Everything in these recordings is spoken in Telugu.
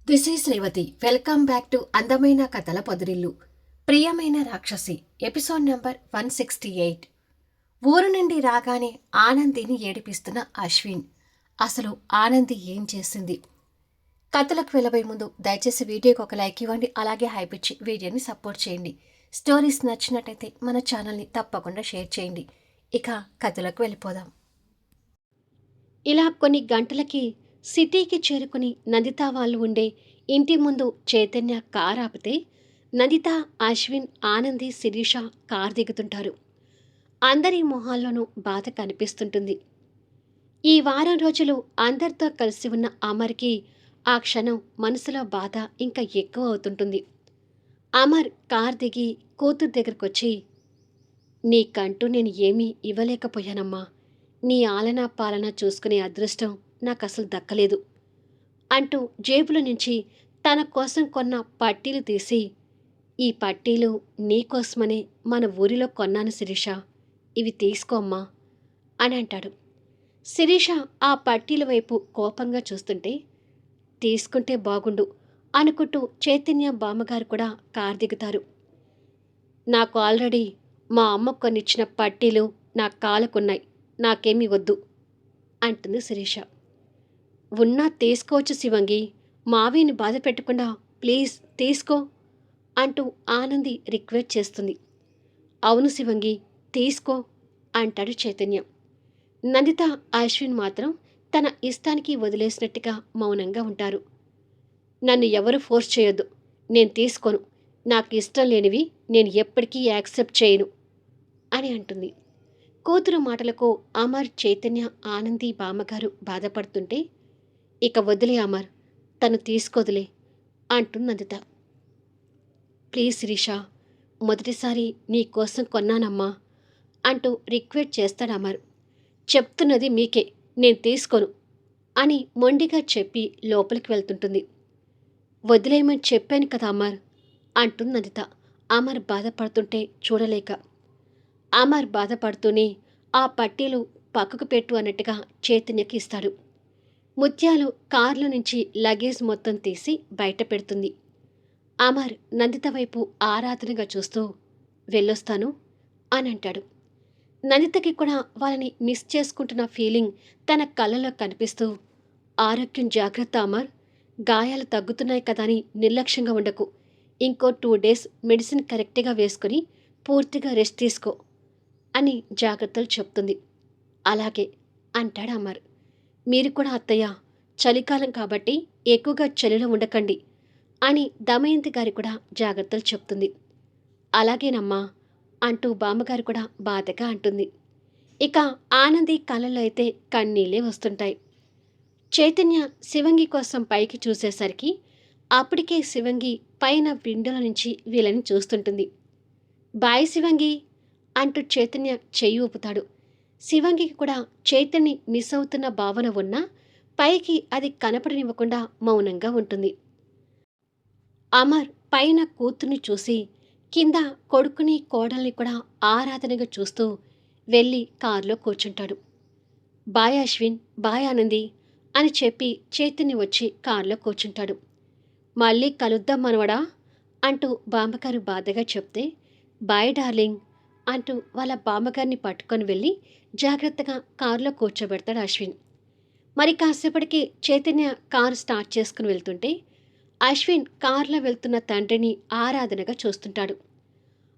This is Revathi. Welcome back to అందమైన కథల పొదిరిల్లు. ప్రియమైన రాక్షసి ఎపిసోడ్ నెంబర్ 168. ఊరు నుండి రాగానే ఆనందిని ఏడిపిస్తున్న అశ్విన్. అసలు ఆనంది ఏం చేసింది? కథలకు వెళ్ళబోయే ముందు దయచేసి వీడియోకి ఒక లైక్ ఇవ్వండి, అలాగే హైప్ ఇచ్చి వీడియోని సపోర్ట్ చేయండి. స్టోరీస్ నచ్చినట్టయితే మన ఛానల్ని తప్పకుండా షేర్ చేయండి. ఇక కథలకు వెళ్ళిపోదాం. ఇలా కొన్ని గంటలకి సిటీకి చేరుకుని నందిత వాళ్ళు ఉండే ఇంటి ముందు చైతన్య కార్ ఆపితే నందిత, అశ్విన్, ఆనంది, శిరీష కార్ దిగుతుంటారు. అందరి మొహాల్లోనూ బాధ కనిపిస్తుంటుంది. ఈ వారం రోజులు అందరితో కలిసి ఉన్న అమర్కి ఆ క్షణం మనసులో బాధ ఇంకా ఎక్కువ అవుతుంటుంది. అమర్ కార్ దిగి కూతురు దగ్గరకొచ్చి, నీకంటూ నేను ఏమీ ఇవ్వలేకపోయానమ్మా. నీ ఆలనా పాలన చూసుకునే అదృష్టం నాకసలు దక్కలేదు అంటూ జేబులో నుంచి తన కోసం కొన్న పట్టీలు తీసి, ఈ పట్టీలు నీకోసమనే మన ఊరిలో కొన్నాను శిరీష, ఇవి తీసుకోమ్మా అని అంటాడు. శిరీష ఆ పట్టీల వైపు కోపంగా చూస్తుంటే, తీసుకుంటే బాగుండు అనుకుంటూ చైతన్య బామ్మగారు కూడా కారు దిగుతారు. నాకు ఆల్రెడీ మా అమ్మ కొనిచ్చిన పట్టీలు నా కాలకున్నాయి, నాకేమీ వద్దు అంటుంది శిరీష. ఉన్నా తీసుకోవచ్చు శివంగి, మావిని బాధ పెట్టకుండా ప్లీజ్ తీసుకో అంటూ ఆనంది రిక్వెస్ట్ చేస్తుంది. అవును శివంగి, తీసుకో అంటాడు చైతన్య. నందిత, అశ్విన్ మాత్రం తన ఇష్టానికి వదిలేసినట్టుగా మౌనంగా ఉంటారు. నన్ను ఎవరు ఫోర్స్ చేయొద్దు, నేను తీసుకోను, నాకు ఇష్టం లేనివి నేను ఎప్పటికీ యాక్సెప్ట్ చేయను అని అంటుంది. కూతురు మాటలకు అమర్, చైతన్య, ఆనంది బామ్మగారు బాధపడుతుంటే, ఇక వదిలే అమర్, తను తీసుకోదులే అంటుంది నందిత. ప్లీజ్ శిరీష, మొదటిసారి నీ కోసం కొన్నానమ్మా అంటూ రిక్వెస్ట్ చేస్తాడు అమర్. చెప్తున్నది మీకే, నేను తీసుకోను అని మొండిగా చెప్పి లోపలికి వెళ్తుంటుంది. వదిలేయమని చెప్పాను కదా అమర్ అంటుంది నందిత. అమర్ బాధపడుతుంటే చూడలేక. అమర్ బాధపడుతూనే ఆ పట్టీలు పక్కకు పెట్టు అన్నట్టుగా చైతన్యకి ఇస్తాడు. ముత్యాలు కార్లో నుంచి లగేజ్ మొత్తం తీసి బయట పెడుతుంది. అమర్ నందిత వైపు ఆరాధనగా చూస్తూ, వెళ్ళొస్తాను అని అంటాడు. నందితకి కూడా వాళ్ళని మిస్ చేసుకుంటున్న ఫీలింగ్ తన కళ్ళలో కనిపిస్తూ, ఆరోగ్యం జాగ్రత్త అమర్, గాయాలు తగ్గుతున్నాయి కదా అని నిర్లక్ష్యంగా ఉండకు, ఇంకో 2 days మెడిసిన్ కరెక్ట్గా వేసుకొని పూర్తిగా రెస్ట్ తీసుకో అని జాగ్రత్తలు చెప్తుంది. అలాగే అంటాడు అమర్. మీరు కూడా అత్తయ్య, చలికాలం కాబట్టి ఎక్కువగా చలిలో ఉండకండి అని దమయంతి గారి కూడా జాగ్రత్తలు చెప్తుంది. అలాగేనమ్మా అంటూ బామ్మగారు కూడా బాధగా అంటుంది. ఇక ఆనంది కళ్ళల్లో అయితే కన్నీళ్ళే వస్తుంటాయి. చైతన్య శివంగి కోసం పైకి చూసేసరికి అప్పటికే శివంగి పైన విండోల నుంచి వీళ్ళని చూస్తుంటుంది. బాయ్ శివంగి అంటూ చైతన్య చెయ్యి ఊపుతాడు. శివంగికి కూడా చైతన్యని మిస్ అవుతున్న భావన ఉన్నా పైకి అది కనపడనివ్వకుండా మౌనంగా ఉంటుంది. అమర్ పైన కూతుర్ని చూసి కింద కొడుకుని కోడల్ని కూడా ఆరాధనగా చూస్తూ వెళ్ళి కారులో కూర్చుంటాడు. బాయ్ అశ్విన్, బాయ్ ఆనంది అని చెప్పి చైతన్య వచ్చి కారులో కూర్చుంటాడు. మళ్ళీ కలుద్దాం మనవడా అంటూ బామ్మగారు బాధగా చెప్తే, బాయ్ డార్లింగ్ అంటూ వాళ్ళ బామ్మగారిని పట్టుకొని వెళ్ళి జాగ్రత్తగా కారులో కూర్చోబెడతాడు అశ్విన్. మరి కాసేపటికి చైతన్య కారు స్టార్ట్ చేసుకుని వెళ్తుంటే అశ్విన్ కారులో వెళ్తున్న తండ్రిని ఆరాధనగా చూస్తుంటాడు.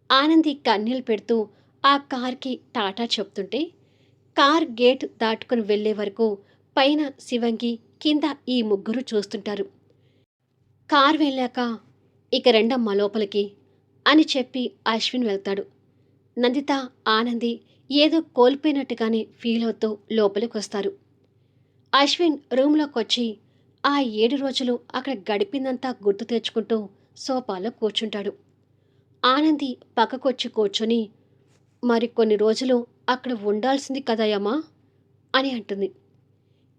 ఆనంది కన్నీళ్ళు పెడుతూ ఆ కార్కి టాటా చెప్తుంటే కార్ గేట్ దాటుకుని వెళ్లే వరకు పైన శివంగి, కింద ఈ ముగ్గురు చూస్తుంటారు. కార్ వెళ్ళాక, ఇక రెండమ్మ లోపలికి అని చెప్పి అశ్విన్ వెళ్తాడు. నందిత, ఆనంది ఏదో కోల్పోయినట్టుగానే ఫీల్ అవుతూ లోపలికి వస్తారు. అశ్విన్ రూమ్లోకి వచ్చి ఆ 7 రోజులు అక్కడ గడిపిందంతా గుర్తు తెచ్చుకుంటూ సోఫాలో కూర్చుంటాడు. ఆనంది పక్కకొచ్చి కూర్చొని, మరి కొన్ని రోజులు అక్కడ ఉండాల్సింది కదయమ్మా అని అంటుంది.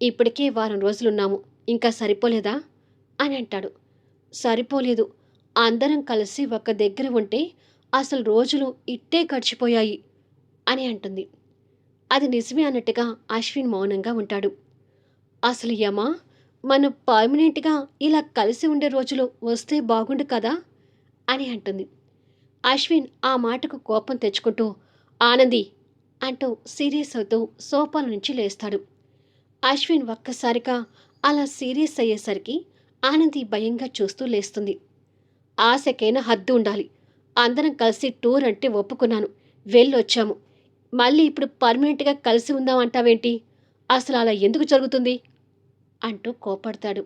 ఇప్పటికే వారం రోజులున్నాము, ఇంకా సరిపోలేదా అని అంటాడు. సరిపోలేదు, అందరం కలిసి ఒక దగ్గర ఉంటే అసలు రోజులు ఇట్టే గడిచిపోయాయి అని అంటుంది. అది నిజమే అన్నట్టుగా అశ్విన్ మౌనంగా ఉంటాడు. అసలు యమా, మనం పర్మనెంట్గా ఇలా కలిసి ఉండే రోజులు వస్తే బాగుండు కదా అని అంటుంది. అశ్విన్ ఆ మాటకు కోపం తెచ్చుకుంటూ ఆనంది అంటూ సీరియస్ అవుతూ సోఫాల నుంచి లేస్తాడు. అశ్విన్ ఒక్కసారిగా అలా సీరియస్ అయ్యేసరికి ఆనంది భయంగా చూస్తూ లేస్తుంది. ఆశకైనా హద్దు ఉండాలి. అందరం కలిసి టూర్ అంటే ఒప్పుకున్నాను, వెళ్ళొచ్చాము. మళ్ళీ ఇప్పుడు పర్మనెంట్గా కలిసి ఉందామంటావేంటి? అసలు అలా ఎందుకు జరుగుతుంది అంటూ కోపడతాడు.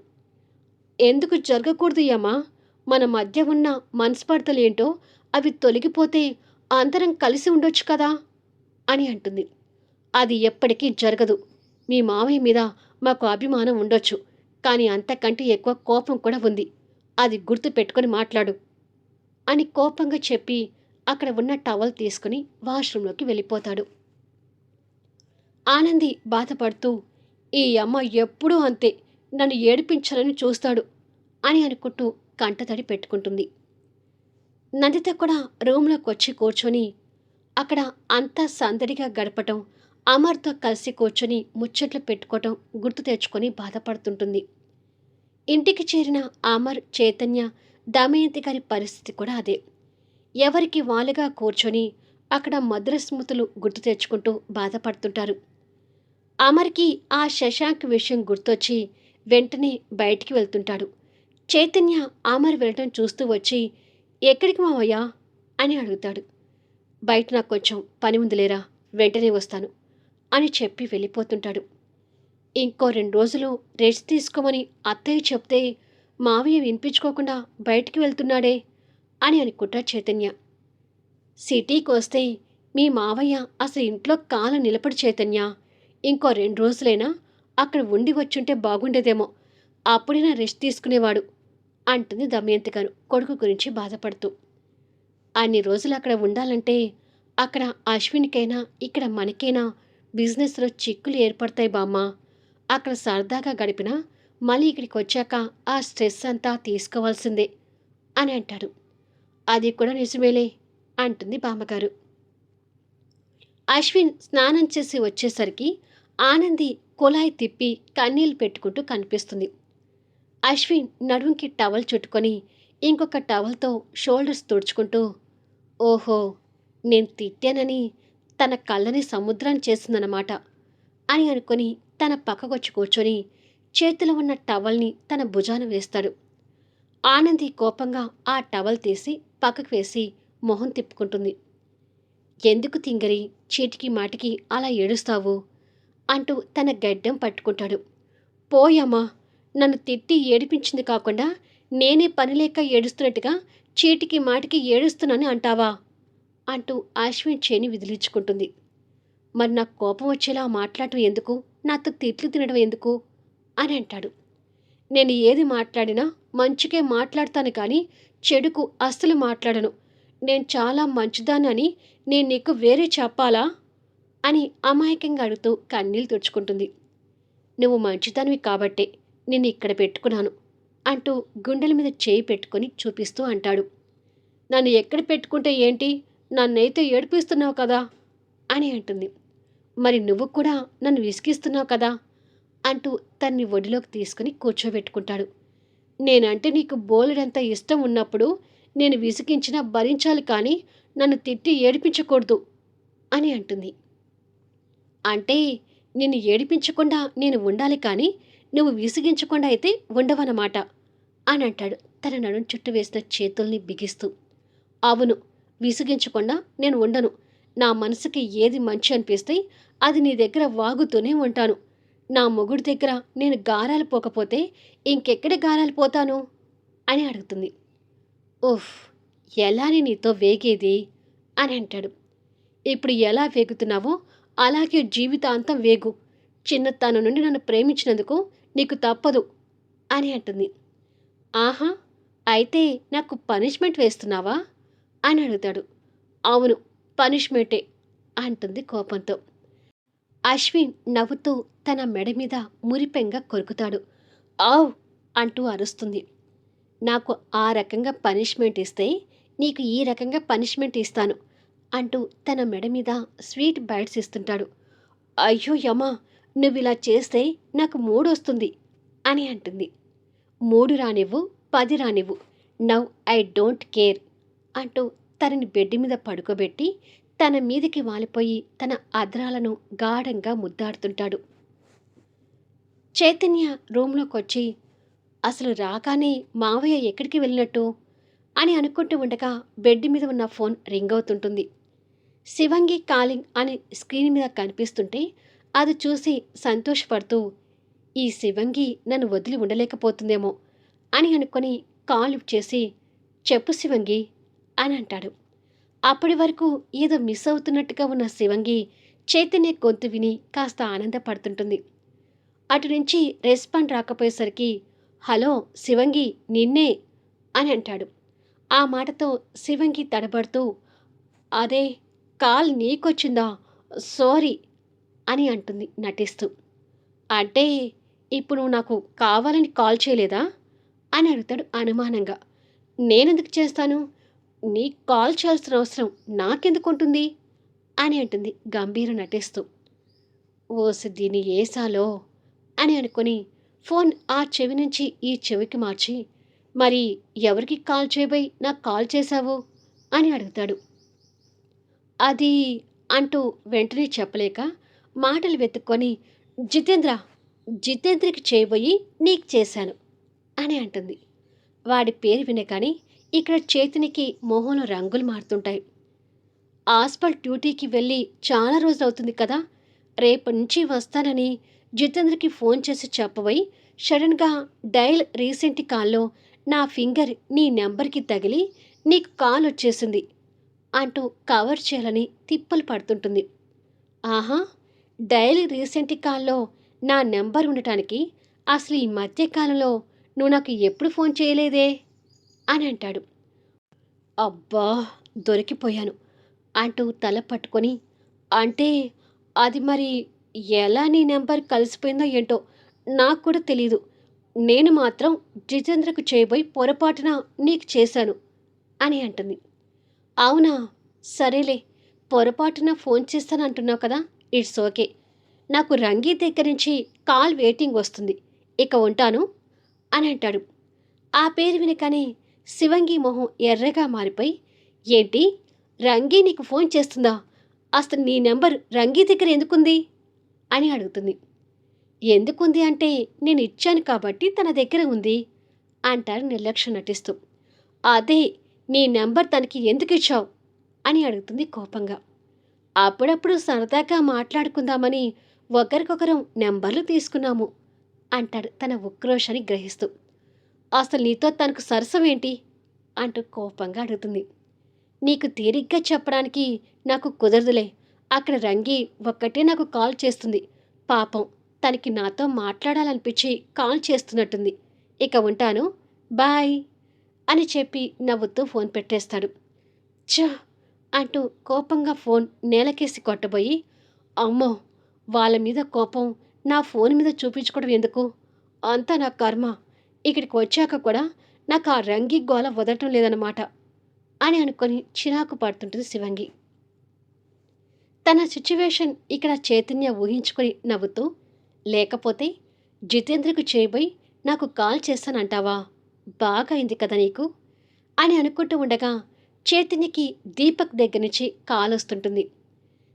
ఎందుకు జరగకూడదు యమ్మా? మన మధ్య ఉన్న మనస్పర్ధలేంటో అవి తొలగిపోతే అందరం కలిసి ఉండొచ్చు కదా అని అంటుంది. అది ఎప్పటికీ జరగదు. మీ మావయ్య మీద మాకు అభిమానం ఉండొచ్చు, కానీ అంతకంటే ఎక్కువ కోపం కూడా ఉంది. అది గుర్తు పెట్టుకొని మాట్లాడు అని కోపంగా చెప్పి అక్కడ ఉన్న టవల్ తీసుకుని వాష్రూంలోకి వెళ్ళిపోతాడు. ఆనంది బాధపడుతూ ఈ అమ్మ ఎప్పుడూ అంతే, నన్ను ఏడిపించాలని చూస్తాడు అని అనుకుంటూ కంటతడి పెట్టుకుంటుంది. నందిత కూడా రూమ్లోకి వచ్చి కూర్చొని అక్కడ అంతా సందడిగా గడపటం, అమర్తో కలిసి కూర్చొని ముచ్చట్లు పెట్టుకోవటం గుర్తు తెచ్చుకొని బాధపడుతుంటుంది. ఇంటికి చేరిన అమర్, చైతన్య, దమయంతి గారి పరిస్థితి కూడా అదే. ఎవరికి వాళ్ళుగా కూర్చొని అక్కడ మధుర స్మృతులు గుర్తు తెచ్చుకుంటూ బాధపడుతుంటారు. అమర్కి ఆ శశాంక్ విషయం గుర్తొచ్చి వెంటనే బయటికి వెళ్తుంటాడు. చైతన్య అమర్ వెళ్ళటం చూస్తూ వచ్చి ఎక్కడికి మావయ్యా అని అడుగుతాడు. బయట నాకు కొంచెం పని ఉందిలేరా, వెంటనే వస్తాను అని చెప్పి వెళ్ళిపోతుంటాడు. ఇంకో 2 రోజులు రెస్ట్ తీసుకోమని అత్తయ్య చెప్తే మావయ్య వినిపించుకోకుండా బయటికి వెళ్తున్నాడే అని అనుకుంటా చైతన్య. సిటీకి వస్తే మీ మావయ్య అసలు ఇంట్లో కాలు నిలబడి చైతన్య. ఇంకో 2 రోజులైనా అక్కడ ఉండి వచ్చుంటే బాగుండేదేమో, అప్పుడైనా రెస్ట్ తీసుకునేవాడు అంటుంది దమయంతి గారు కొడుకు గురించి బాధపడుతూ. అన్ని రోజులు అక్కడ ఉండాలంటే అక్కడ అశ్విన్కైనా ఇక్కడ మనకైనా బిజినెస్లో చిక్కులు ఏర్పడతాయి బామ్మ. అక్కడ సరదాగా గడిపినా మళ్ళీ ఇక్కడికి వచ్చాక ఆ స్ట్రెస్ అంతా తీసుకోవాల్సిందే అని అంటాడు. అది కూడా నిజమేలే అంటుంది బామ్మగారు. అశ్విన్ స్నానం చేసి వచ్చేసరికి ఆనంది కుళాయి తిప్పి కన్నీళ్లు పెట్టుకుంటూ కనిపిస్తుంది. అశ్విన్ నడుంకి టవల్ చుట్టుకొని ఇంకొక టవల్తో షోల్డర్స్ తుడుచుకుంటూ ఓహో, నేను తిట్టానని తన కళ్ళని సముద్రం చేసిందన్నమాట అని అనుకుని తన పక్కకొచ్చి కూర్చొని చేతిలో ఉన్న టవల్ని తన భుజాన వేస్తాడు. ఆనంది కోపంగా ఆ టవల్ తీసి పక్కకు వేసి మొహం తిప్పుకుంటుంది. ఎందుకు తింగరి చీటికి మాటికి అలా ఏడుస్తావు అంటూ తన గడ్డం పట్టుకుంటాడు. పోయమ్మా, నన్ను తిట్టి ఏడిపించింది కాకుండా నేనే పనిలేక ఏడుస్తున్నట్టుగా చీటికి మాటికి ఏడుస్తున్నానని అంటావా అంటూ అశ్విన్ చేని విదిలించుకుంటుంది. మరి నాకు కోపం వచ్చేలా మాట్లాడటం ఎందుకు, నాతో తిట్లు తినడం ఎందుకు అని అంటాడు. నేను ఏది మాట్లాడినా మంచికే మాట్లాడతాను, కానీ చెడుకు అస్సలు మాట్లాడను. నేను చాలా మంచిదాన్ని అని నేను నీకు వేరే చెప్పాలా అని అమాయకంగా అడుగుతూ కన్నీళ్ళు తుడుచుకుంటుంది. నువ్వు మంచిదానివి కాబట్టే నిన్ను ఇక్కడ పెట్టుకున్నాను అంటూ గుండెల మీద చేయి పెట్టుకొని చూపిస్తూ అంటాడు. నన్ను ఎక్కడ పెట్టుకుంటే ఏంటి, నన్నైతే ఏడిపిస్తున్నావు కదా అని అంటుంది. మరి నువ్వు కూడా నన్ను విసిగిస్తున్నావు కదా అంటూ తన్ని ఒడిలోకి తీసుకుని కూర్చోబెట్టుకుంటాడు. నేనంటే నీకు బోలెడంత ఇష్టం ఉన్నప్పుడు నేను విసిగించినా భరించాలి, కానీ నన్ను తిట్టి ఏడిపించకూడదు అని అంటుంది. అంటే నిన్ను ఏడిపించకుండా నేను ఉండాలి, కానీ నువ్వు విసిగించకుండా అయితే ఉండవన్నమాట అని అంటాడు తన నడుం చుట్టూ వేసిన చేతుల్ని బిగిస్తూ. అవును, విసిగించకుండా నేను ఉండను. నా మనసుకి ఏది మంచి అనిపిస్తే అది నీ దగ్గర వాగుతూనే ఉంటాను. నా మొగుడి దగ్గర నేను గారాలు పోకపోతే ఇంకెక్కడ గారాలు పోతాను అని అడుగుతుంది. ఓహ్, ఎలా నీతో వేగేది అని అంటాడు. ఇప్పుడు ఎలా వేగుతున్నావో అలాగే జీవితాంతం వేగు. చిన్నతనం నుండి నన్ను ప్రేమించినందుకు నీకు తప్పదు అని అంటుంది. ఆహా, అయితే నాకు పనిష్మెంట్ వేస్తున్నావా అని అడుగుతాడు. అవును, పనిష్మెంటే అంటుంది కోపంతో. అశ్విన్ నవ్వుతూ తన మెడ మీద మురిపెంగా కొరుకుతాడు. ఆవ్ అంటూ అరుస్తుంది. నాకు ఆ రకంగా పనిష్మెంట్ ఇస్తే నీకు ఈ రకంగా పనిష్మెంట్ ఇస్తాను అంటూ తన మెడ మీద స్వీట్ బైట్స్ ఇస్తుంటాడు. అయ్యో యమా, నువ్విలా చేస్తే నాకు మూడొస్తుంది అని అంటుంది. 3 రానివ్వు 10 రానివ్వు, నౌ ఐ డోంట్ కేర్ అంటూ తనని బెడ్ మీద పడుకోబెట్టి తన మీదికి వాలిపోయి తన అద్రాలను గాఢంగా ముద్దాడుతుంటాడు. చైతన్య రూంలోకొచ్చి అసలు రాగానే మావయ్య ఎక్కడికి వెళ్ళినట్టు అని అనుకుంటూ ఉండగా బెడ్ మీద ఉన్న ఫోన్ రింగ్ అవుతుంటుంది. శివంగి కాలింగ్ అని స్క్రీన్ మీద కనిపిస్తుంటే అది చూసి సంతోషపడుతూ ఈ శివంగి నన్ను వదిలి ఉండలేకపోతుందేమో అని అనుకొని కాల్ లిఫ్ట్ చేసి చెప్పు శివంగి అని అంటాడు. అప్పటి వరకు ఏదో మిస్ అవుతున్నట్టుగా ఉన్న శివంగి చైతన్య గొంతు విని కాస్త ఆనందపడుతుంటుంది. అటు నుంచి రెస్పాండ్ రాకపోయేసరికి హలో శివంగి నిన్నే అని అంటాడు. ఆ మాటతో శివంగి తడబడుతూ అదే కాల్ నీకొచ్చిందా సారీ అని అంటుంది నటిస్తూ. అంటే ఇప్పుడు నువ్వు నాకు కావాలని కాల్ చేయలేదా అని అడుగుతాడు అనుమానంగా. నేనెందుకు చేస్తాను, నీకు కాల్ చేయాల్సిన అవసరం నాకెందుకు ఉంటుంది అని అంటుంది గంభీర నటిస్తూ. ఓసి దీని ఏసాలో అని అనుకుని ఫోన్ ఆ చెవి నుంచి ఈ చెవికి మార్చి మరి ఎవరికి కాల్ చేయబోయి నాకు కాల్ చేశావు అని అడుగుతాడు. అది అంటూ వెంటనే చెప్పలేక మాటలు వెతుక్కొని జితేంద్రకి చేయబోయి నీకు చేశాను అని అంటుంది. వాడి పేరు వినగానే ఇక్కడ చేతినికి మొహంలో రంగులు మారుతుంటాయి. హాస్పిటల్ డ్యూటీకి వెళ్ళి చాలా రోజులు అవుతుంది కదా, రేపటి నుంచి వస్తానని జితేంద్రకి ఫోన్ చేసి చెప్పబోయి సడన్గా డయల్ రీసెంట్ కాల్లో నా ఫింగర్ నీ నెంబర్కి తగిలి నీకు కాల్ వచ్చేసింది అంటూ కవర్ చేయాలని తిప్పలు పడుతుంటుంది. ఆహా, డయల్ రీసెంట్ కాల్లో నా నెంబర్ ఉండటానికి అసలు ఈ మధ్యకాలంలో నువ్వు నాకు ఎప్పుడు ఫోన్ చేయలేదే అని అంటాడు. అబ్బా దొరికిపోయాను అంటూ తల పట్టుకొని అంటే అది మరి ఎలా నీ నెంబర్ కలిసిపోయిందో ఏంటో నాకు కూడా తెలీదు. నేను మాత్రం జితేంద్రకు చేయబోయి పొరపాటున నీకు చేశాను అని అంటుంది. అవునా, సరేలే, పొరపాటున ఫోన్ చేస్తానంటున్నావు కదా, ఇట్స్ ఓకే. నాకు రంగీ దగ్గర నుంచి కాల్ వెయిటింగ్ వస్తుంది, ఇక ఉంటాను అని అంటాడు. ఆ పేరు వినగానే శివంగి మొహం ఎర్రగా మారిపోయి ఏంటి రంగీ నీకు ఫోన్ చేస్తుందా, అసలు నీ నెంబర్ రంగీ దగ్గర ఎందుకుంది అని అడుగుతుంది. ఎందుకుంది అంటే నేను ఇచ్చాను కాబట్టి తన దగ్గర ఉంది అంటారు నిర్లక్ష్యం నటిస్తూ. అదే నీ నెంబర్ తనకి ఎందుకు ఇచ్చావు అని అడుగుతుంది కోపంగా. అప్పుడప్పుడు సరదాగా మాట్లాడుకుందామని ఒకరికొకరం నెంబర్లు తీసుకున్నాము అంటాడు తన ఉక్రోషాన్ని గ్రహిస్తూ. అసలు నీతో తనకు సరసం ఏంటి అంటూ కోపంగా అడుగుతుంది. నీకు తీరిగ్గా చెప్పడానికి నాకు కుదరదులే, అక్కడ రంగి ఒక్కటే నాకు కాల్ చేస్తుంది, పాపం తనకి నాతో మాట్లాడాలనిపించి కాల్ చేస్తున్నట్టుంది, ఇక ఉంటాను బాయ్ అని చెప్పి నవ్వుతూ ఫోన్ పెట్టేస్తాడు. ఛ అంటూ కోపంగా ఫోన్ నేలకేసి కొట్టబోయి అమ్మో వాళ్ళ మీద కోపం నా ఫోన్ మీద చూపించుకోవడం ఎందుకు, అంతా నా కర్మ, ఇక్కడికి వచ్చాక కూడా నాకు ఆ రంగి గోల వదలటం లేదన్నమాట అని అనుకొని చిరాకు పడుతుంటుంది శివంగి. తన సిచ్యువేషన్ ఇక్కడ చైతన్య ఊహించుకొని నవ్వుతూ లేకపోతే జితేంద్రకు చేయబోయి నాకు కాల్ చేస్తానంటావా, బాగా అయింది కదా నీకు అని అనుకుంటూ ఉండగా చైతన్యకి దీపక్ దగ్గర నుంచి కాల్ వస్తుంటుంది.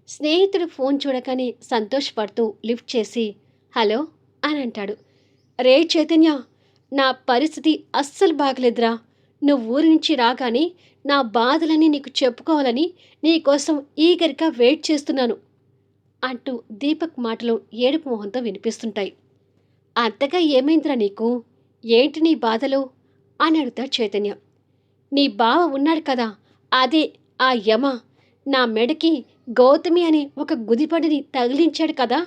స్నేహితుడు ఫోన్ చూడగానే సంతోషపడుతూ లిఫ్ట్ చేసి హలో అని అంటాడు. రే చైతన్య, నా పరిస్థితి అస్సలు బాగలేదురా, నువ్వు ఊరి నుంచి రాగానే నా బాధలని నీకు చెప్పుకోవాలని నీకోసం ఈగరిగా వెయిట్ చేస్తున్నాను అంటూ దీపక్ మాటలు ఏడుపు మొహంతో వినిపిస్తుంటాయి. అంతగా ఏమైందిరా నీకు, ఏంటి నీ బాధలు అని అడుగుతాడు చైతన్య. నీ బావ ఉన్నాడు కదా, అదే ఆ యమ నా మెడకి గౌతమి అనే ఒక గుదిబండని తగిలించాడు కదా,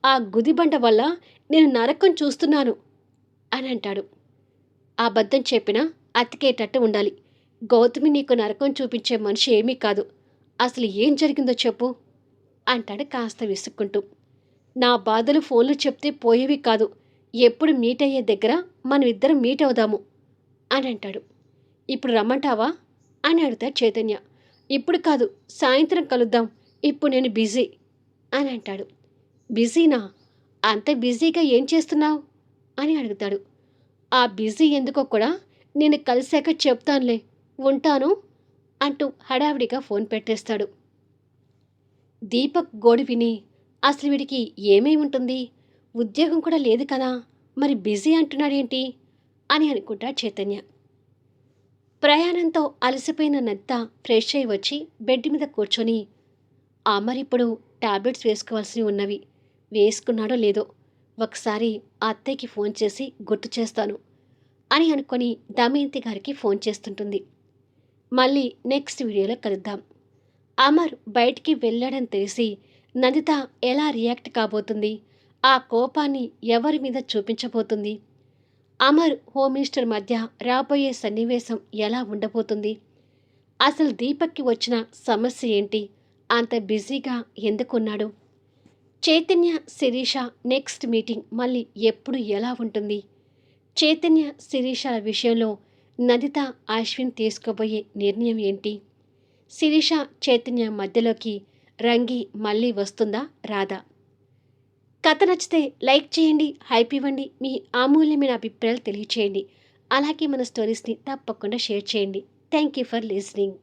ఆ గుదిబండ వల్ల నేను నరకం చూస్తున్నాను అని అంటాడు. అబద్ధం చెప్పినా అతికేటట్టు ఉండాలి, గౌతమి నీకు నరకం చూపించే మనిషి ఏమీ కాదు, అసలు ఏం జరిగిందో చెప్పు అంటాడు కాస్త విసుక్కుంటూ. నా బాధలు ఫోన్లో చెప్తే పోయేవి కాదు, ఎప్పుడు మీట్ అయ్యే దగ్గర మనం ఇద్దరం మీట్ అవుదాము అని అంటాడు. ఇప్పుడు రమ్మంటావా అని అడుగుతాడు చైతన్య. ఇప్పుడు కాదు, సాయంత్రం కలుద్దాం, ఇప్పుడు నేను బిజీ అని అంటాడు. బిజీనా, అంత బిజీగా ఏం చేస్తున్నావు అని అడుగుతాడు. ఆ బిజీ ఎందుకో కూడా నేను కలిసాక చెప్తానులే, ఉంటాను అంటూ హడావిడిగా ఫోన్ పెట్టేస్తాడు. దీపక్ గోడు విని అసలు వీడికి ఏమై ఉంటుంది, ఉద్యోగం కూడా లేదు కదా, మరి బిజీ అంటున్నాడేంటి అని అనుకుంటా చైతన్య. ప్రయాణంతో అలసిపోయిన నంత ఫ్రెష్ అయి వచ్చి బెడ్ మీద కూర్చొని మరిప్పుడు టాబ్లెట్స్ వేసుకోవాల్సి ఉన్నవి, వేసుకున్నాడో లేదో ఒకసారి ఆ అత్తయ్యకి ఫోన్ చేసి గుర్తు చేస్తాను అని అనుకొని దమయంతి గారికి ఫోన్ చేస్తుంటుంది. మళ్ళీ నెక్స్ట్ వీడియోలో కలుద్దాం. అమర్ బయటికి వెళ్ళాడని తెలిసి నందిత ఎలా రియాక్ట్ కాబోతుంది, ఆ కోపాన్ని ఎవరి మీద చూపించబోతుంది, అమర్ హోమ్ మినిస్టర్ మధ్య రాబోయే సన్నివేశం ఎలా ఉండబోతుంది, అసలు దీపక్కి వచ్చిన సమస్య ఏంటి, అంత బిజీగా ఎందుకున్నాడు, చైతన్య శిరీష నెక్స్ట్ మీటింగ్ మళ్ళీ ఎప్పుడు ఎలా ఉంటుంది, చైతన్య శిరీషల విషయంలో నందిత అశ్విన్ తీసుకోబోయే నిర్ణయం ఏంటి, శిరీష చైతన్య మధ్యలోకి రంగి మళ్ళీ వస్తుందా రాదా. కథ నచ్చితే లైక్ చేయండి, హైప్ ఇవ్వండి, మీ అమూల్యమైన అభిప్రాయాలు తెలియచేయండి. అలాగే మన స్టోరీస్ని తప్పకుండా షేర్ చేయండి. Thank you for listening.